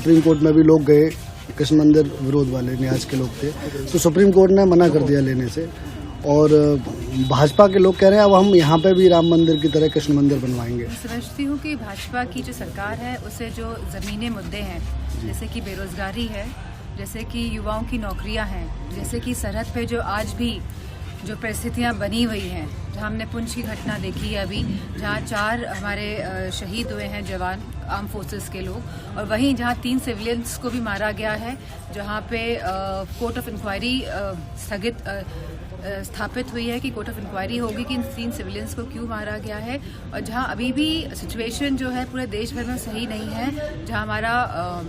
Supreme court में भी लोग गए, कृष्ण मंदिर विरोध वाले न्यास के लोग थे, तो सुप्रीम कोर्ट ने मना कर दिया लेने से। और भाजपा के लोग कह रहे हैं अब हम यहाँ पे भी राम मंदिर की तरह कृष्ण मंदिर बनवाएंगे। समझती हूँ कि भाजपा की जो सरकार है उसे जो ज़मीनी मुद्दे हैं, जैसे कि बेरोजगारी है, जैसे कि युवाओं की नौकरियाँ हैं, जैसे कि सरहद पे जो आज भी जो परिस्थितियाँ बनी हुई हैं, जहाँ हमने पुंछ की घटना देखी है अभी, जहाँ 4 हमारे शहीद हुए हैं जवान आर्म फोर्सेस के लोग, और वहीं जहाँ 3 सिविलियंस को भी मारा गया है, जहाँ पे कोर्ट ऑफ इंक्वायरी स्थापित हुई है कि कोर्ट ऑफ इंक्वायरी होगी कि इन 3 सिविलियंस को क्यों मारा गया है, और जहाँ अभी भी सिचुएशन जो है पूरे देश भर में सही नहीं है, जहाँ हमारा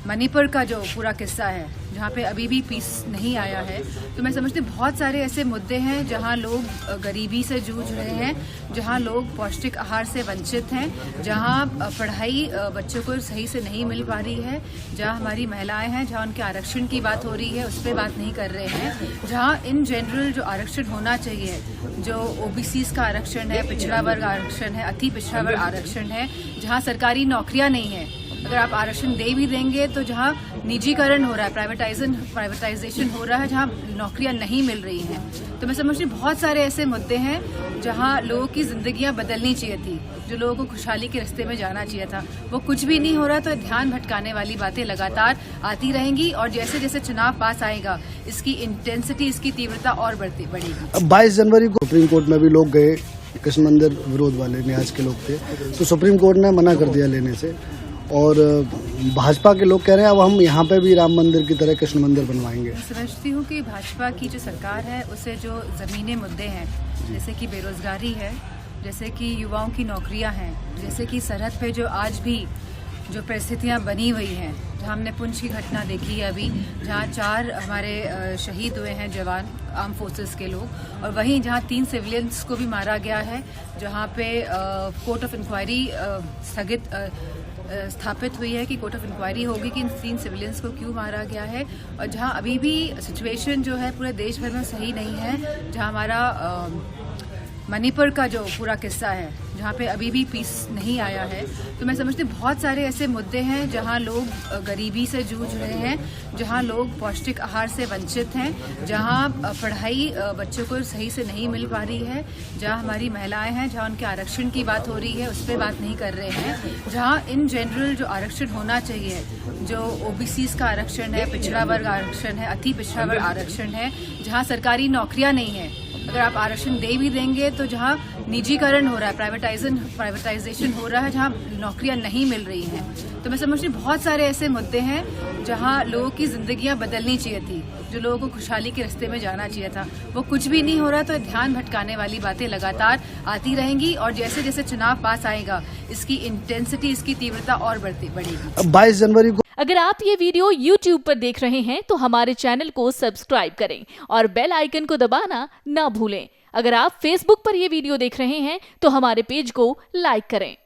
मणिपुर का जो पूरा किस्सा है, जहाँ पे अभी भी पीस नहीं आया है। तो मैं समझती हूँ बहुत सारे ऐसे मुद्दे हैं जहाँ लोग गरीबी से जूझ रहे हैं, जहाँ लोग पौष्टिक आहार से वंचित हैं, जहाँ पढ़ाई बच्चों को सही से नहीं मिल पा रही है, जहाँ हमारी महिलाएं हैं, जहाँ उनके आरक्षण की बात हो रही है उस पर बात नहीं कर रहे हैं, जहाँ इन जनरल जो आरक्षण होना चाहिए, जो ओबीसीज का आरक्षण है, पिछड़ा वर्ग आरक्षण है, अति पिछड़ा वर्ग आरक्षण है, जहाँ सरकारी नौकरियाँ नहीं है। अगर आप आरक्षण दे भी देंगे तो जहाँ निजीकरण हो रहा है, प्राइवेटाइजेशन हो रहा है, जहाँ नौकरियां नहीं मिल रही हैं। तो मैं समझती हूँ बहुत सारे ऐसे मुद्दे हैं जहाँ लोगों की जिंदगियां बदलनी चाहिए थी, जो लोगों को खुशहाली के रास्ते में जाना चाहिए था, वो कुछ भी नहीं हो रहा। तो ध्यान भटकाने वाली बातें लगातार आती रहेंगी, और जैसे जैसे चुनाव पास आएगा इसकी इंटेंसिटी, इसकी तीव्रता और बढ़ेगी। 22 जनवरी को सुप्रीम कोर्ट में भी लोग गए, कृष्ण मंदिर विरोध वाले न्यास के लोग थे, तो सुप्रीम कोर्ट ने मना कर दिया लेने से। और भाजपा के लोग कह रहे हैं अब हम यहाँ पे भी राम मंदिर की तरह कृष्ण मंदिर बनवाएंगे। समझती हूँ कि भाजपा की जो सरकार है उसे जो ज़मीनी मुद्दे हैं, जैसे कि बेरोजगारी है, जैसे कि युवाओं की नौकरियाँ हैं, जैसे कि सरहद पे जो आज भी जो परिस्थितियाँ बनी हुई हैं, जहाँ हमने पुंछ की घटना देखी है अभी, जहाँ 4 हमारे शहीद हुए हैं जवान आर्म फोर्सेस के लोग, और वहीं जहाँ 3 सिविलियंस को भी मारा गया है, जहाँ पे कोर्ट ऑफ इंक्वायरी स्थापित हुई है कि कोर्ट ऑफ इंक्वायरी होगी कि इन 3 सिविलियंस को क्यों मारा गया है, और जहाँ अभी भी सिचुएशन जो है पूरे देश भर में सही नहीं है, जहाँ हमारा मणिपुर का जो पूरा किस्सा है, जहाँ पे अभी भी पीस नहीं आया है। तो मैं समझती हूँ बहुत सारे ऐसे मुद्दे हैं जहाँ लोग गरीबी से जूझ रहे हैं, जहाँ लोग पौष्टिक आहार से वंचित हैं, जहाँ पढ़ाई बच्चों को सही से नहीं मिल पा रही है, जहाँ हमारी महिलाएं हैं, जहाँ उनके आरक्षण की बात हो रही है उस पर बात नहीं कर रहे हैं, जहाँ इन जनरल जो आरक्षण होना चाहिए, जो ओबीसीज का आरक्षण है, पिछड़ा वर्ग आरक्षण है, अति पिछड़ा वर्ग आरक्षण है, जहाँ सरकारी नौकरियाँ नहीं है। अगर आप आरक्षण दे भी देंगे तो जहाँ निजीकरण हो रहा है, प्राइवेटाइजेशन हो रहा है, जहाँ नौकरियां नहीं मिल रही हैं। तो मैं समझती हूँ बहुत सारे ऐसे मुद्दे हैं जहाँ लोगों की जिंदगियां बदलनी चाहिए थी, जो लोगों को खुशहाली के रास्ते में जाना चाहिए था, वो कुछ भी नहीं हो रहा। तो ध्यान भटकाने वाली बातें लगातार आती रहेंगी, और जैसे जैसे चुनाव पास आएगा इसकी इंटेंसिटी, इसकी तीव्रता और बढ़ेगी। 22 जनवरी को अगर आप ये वीडियो YouTube पर देख रहे हैं तो हमारे चैनल को सब्सक्राइब करें और बेल आइकन को दबाना ना भूलें। अगर आप Facebook पर ये वीडियो देख रहे हैं तो हमारे पेज को लाइक करें।